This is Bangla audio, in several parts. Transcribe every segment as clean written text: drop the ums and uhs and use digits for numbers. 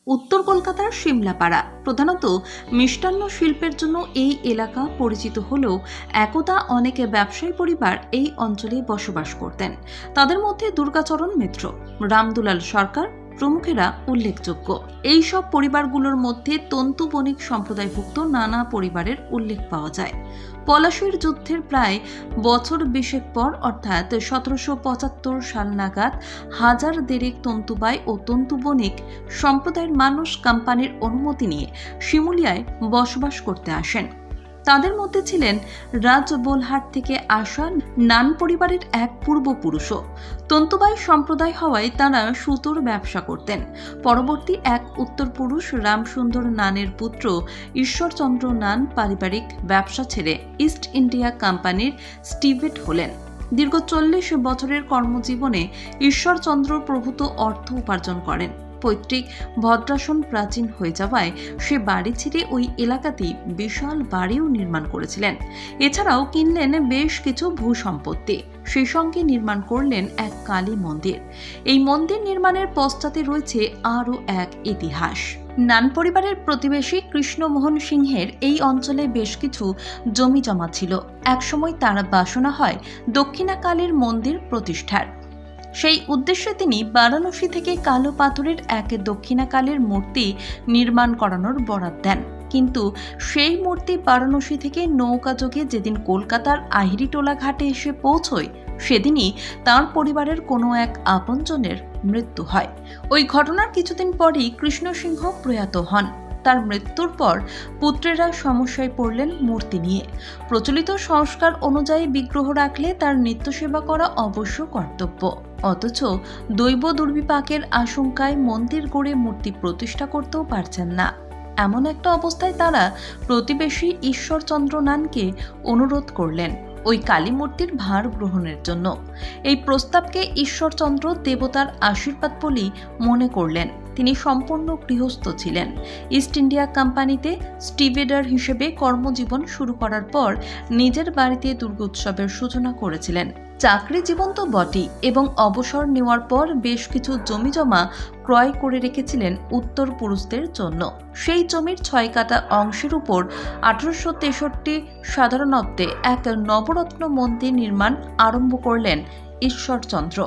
উত্তর কলকাতার সিমলাপাড়া প্রধানত মিষ্টান্ন শিল্পের জন্য এই এলাকা পরিচিত হলেও একদা অনেক ব্যবসায়ী পরিবার এই অঞ্চলে বসবাস করতেন। তাদের মধ্যে দুর্গাচরণ মিত্র, রামদুলাল সরকার প্রমুখেরা উল্লেখযোগ্য। এই সব পরিবারগুলোর মধ্যে তন্তু বণিক সম্প্রদায়ভুক্ত নানা পরিবারের উল্লেখ পাওয়া যায়। পলাশীর যুদ্ধের প্রায় বছর 20 পর অর্থাৎ 1775 সাল নাগাদ হাজার দেড়েক তন্তুবাই ও তন্তু বণিক সম্প্রদায়ের মানুষ কোম্পানির অনুমতি নিয়ে শিমুলিয়ায় বসবাস করতে আসেন। তাদের মধ্যে ছিলেন রাজবোলহাট থেকে আসা নান পরিবারের এক পূর্বপুরুষও। তন্তুবাই সম্প্রদায় হওয়ায় তারা সুতোর ব্যবসা করতেন। পরবর্তী এক উত্তরপুরুষ রামসুন্দর নানের পুত্র ঈশ্বরচন্দ্র নান পারিবারিক ব্যবসা ছেড়ে ইস্ট ইন্ডিয়া কোম্পানির স্টিভেট হলেন। দীর্ঘ 40 বছরের কর্মজীবনে ঈশ্বরচন্দ্র প্রভূত অর্থ উপার্জন করেন। পৈতৃক ভদ্রাসন প্রাচীন হয়ে যাওয়ায় সে বাড়ি ছেড়ে ওই এলাকাতেই বিশাল বাড়িও নির্মাণ করেছিলেন। এছাড়াও কিনলেন বেশ কিছু ভূসম্পত্তি। সেই সঙ্গে নির্মাণ করলেন এক কালী মন্দির। এই মন্দির নির্মাণের পশ্চাতে রয়েছে আরও এক ইতিহাস। নান পরিবারের প্রতিবেশী কৃষ্ণমোহন সিংহের এই অঞ্চলে বেশ কিছু জমি জমা ছিল। একসময় তার বাসনা হয় দক্ষিণাকালীর মন্দির প্রতিষ্ঠার। সেই উদ্দেশ্যে তিনি বারাণসী থেকে কালো পাথরের এক দক্ষিণাকালের মূর্তি নির্মাণ করানোর বরাত দেন। কিন্তু সেই মূর্তি বারাণসী থেকে নৌকাযোগে যেদিন কলকাতার আহিরিটোলা ঘাটে এসে পৌঁছয়, সেদিনই তার পরিবারের কোনো এক আপনজনের মৃত্যু হয়। ওই ঘটনার কিছুদিন পরই কৃষ্ণ সিংহ প্রয়াত হন। তার মৃত্যুর পর পুত্রেরা সমস্যায় পড়লেন মূর্তি নিয়ে। প্রচলিত সংস্কার অনুযায়ী বিগ্রহ রাখলে তার নিত্য সেবা করা অবশ্য কর্তব্য। অথচ দৈব দুর্বিপাকের আশঙ্কায় মন্দির গড়ে মূর্তি প্রতিষ্ঠা করতেও পারছেন না। এমন একটা অবস্থায় তারা প্রতিবেশী ঈশ্বরচন্দ্র নানকে অনুরোধ করলেন ওই কালী মূর্তির ভার গ্রহণের জন্য। এই প্রস্তাবকে ঈশ্বরচন্দ্র দেবতার আশীর্বাদ বলেই মনে করলেন। তিনি সম্পূর্ণ গৃহস্থ ছিলেন। ইস্ট ইন্ডিয়া কোম্পানিতে স্টিভেডার হিসেবে কর্মজীবন শুরু করার পর নিজের বাড়িতে দুর্গোৎসবের সূচনা করেছিলেন। চাকরি জীবন তো বটেই, এবং অবসর নেওয়ার পর বেশ কিছু জমি জমা ক্রয় করে রেখেছিলেন উত্তর পুরুষদের জন্য। সেই জমির 6 কাঠা অংশের উপর 1863 সাধারণাব্দে এক নবরত্ন মন্দির নির্মাণ আরম্ভ করলেন ঈশ্বরচন্দ্র।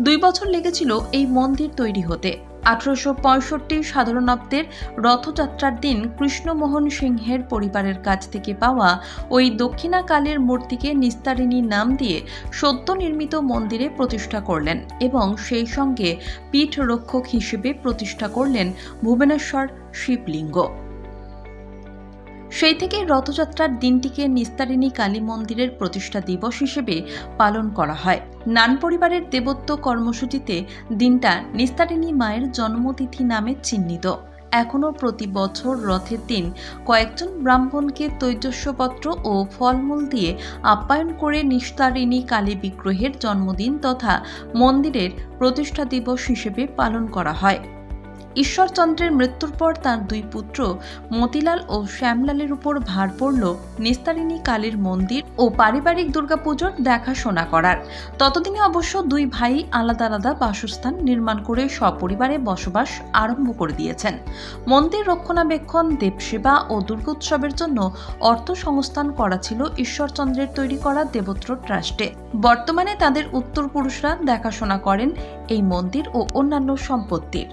2 বছর লেগেছিল এই মন্দির তৈরি হতে। 1865 সাধারণাব্দের রথযাত্রার দিন কৃষ্ণমোহন সিংহের পরিবারের কাছ থেকে পাওয়া ওই দক্ষিণাকালের মূর্তিকে নিস্তারিণী নাম দিয়ে সদ্য নির্মিত মন্দিরে প্রতিষ্ঠা করলেন এবং সেই সঙ্গে পীঠ রক্ষক হিসেবে প্রতিষ্ঠা করলেন ভুবনেশ্বর শিবলিঙ্গ। সেই থেকে রথযাত্রার দিনটিকে নিস্তারিণী কালী মন্দিরের প্রতিষ্ঠা দিবস হিসেবে পালন করা হয়। নান পরিবারের দেবত্ব কর্মসূচিতে দিনটা নিস্তারিণী মায়ের জন্মতিথি নামে চিহ্নিত। এখনও প্রতি বছর রথের দিন কয়েকজন ব্রাহ্মণকে তৈজস্যপত্র ও ফলমূল দিয়ে আপ্যায়ন করে নিস্তারিণী কালী বিগ্রহের জন্মদিন তথা মন্দিরের প্রতিষ্ঠা দিবস হিসেবে পালন করা হয়। ঈশ্বরচন্দ্রের মৃত্যুর পর তার 2 পুত্র মতিলাল ও শ্যামলালের উপর ভার পড়ল নিস্তারিণী কালীর মন্দির ও পারিবারিক দুর্গাপুজোর দেখাশোনা করার। ততদিনে অবশ্য 2 ভাই আলাদা আলাদা বাসস্থান নির্মাণ করে সপরিবারে বসবাস আরম্ভ করে দিয়েছেন। মন্দির রক্ষণাবেক্ষণ, দেবসেবা ও দুর্গোৎসবের জন্য অর্থ সংস্থান করা ছিল ঈশ্বরচন্দ্রের তৈরি করা দেবত্র ট্রাস্টে। বর্তমানে তাদের উত্তরপুরুষরা দেখাশোনা করেন এই মন্দির ও অন্যান্য সম্পত্তির।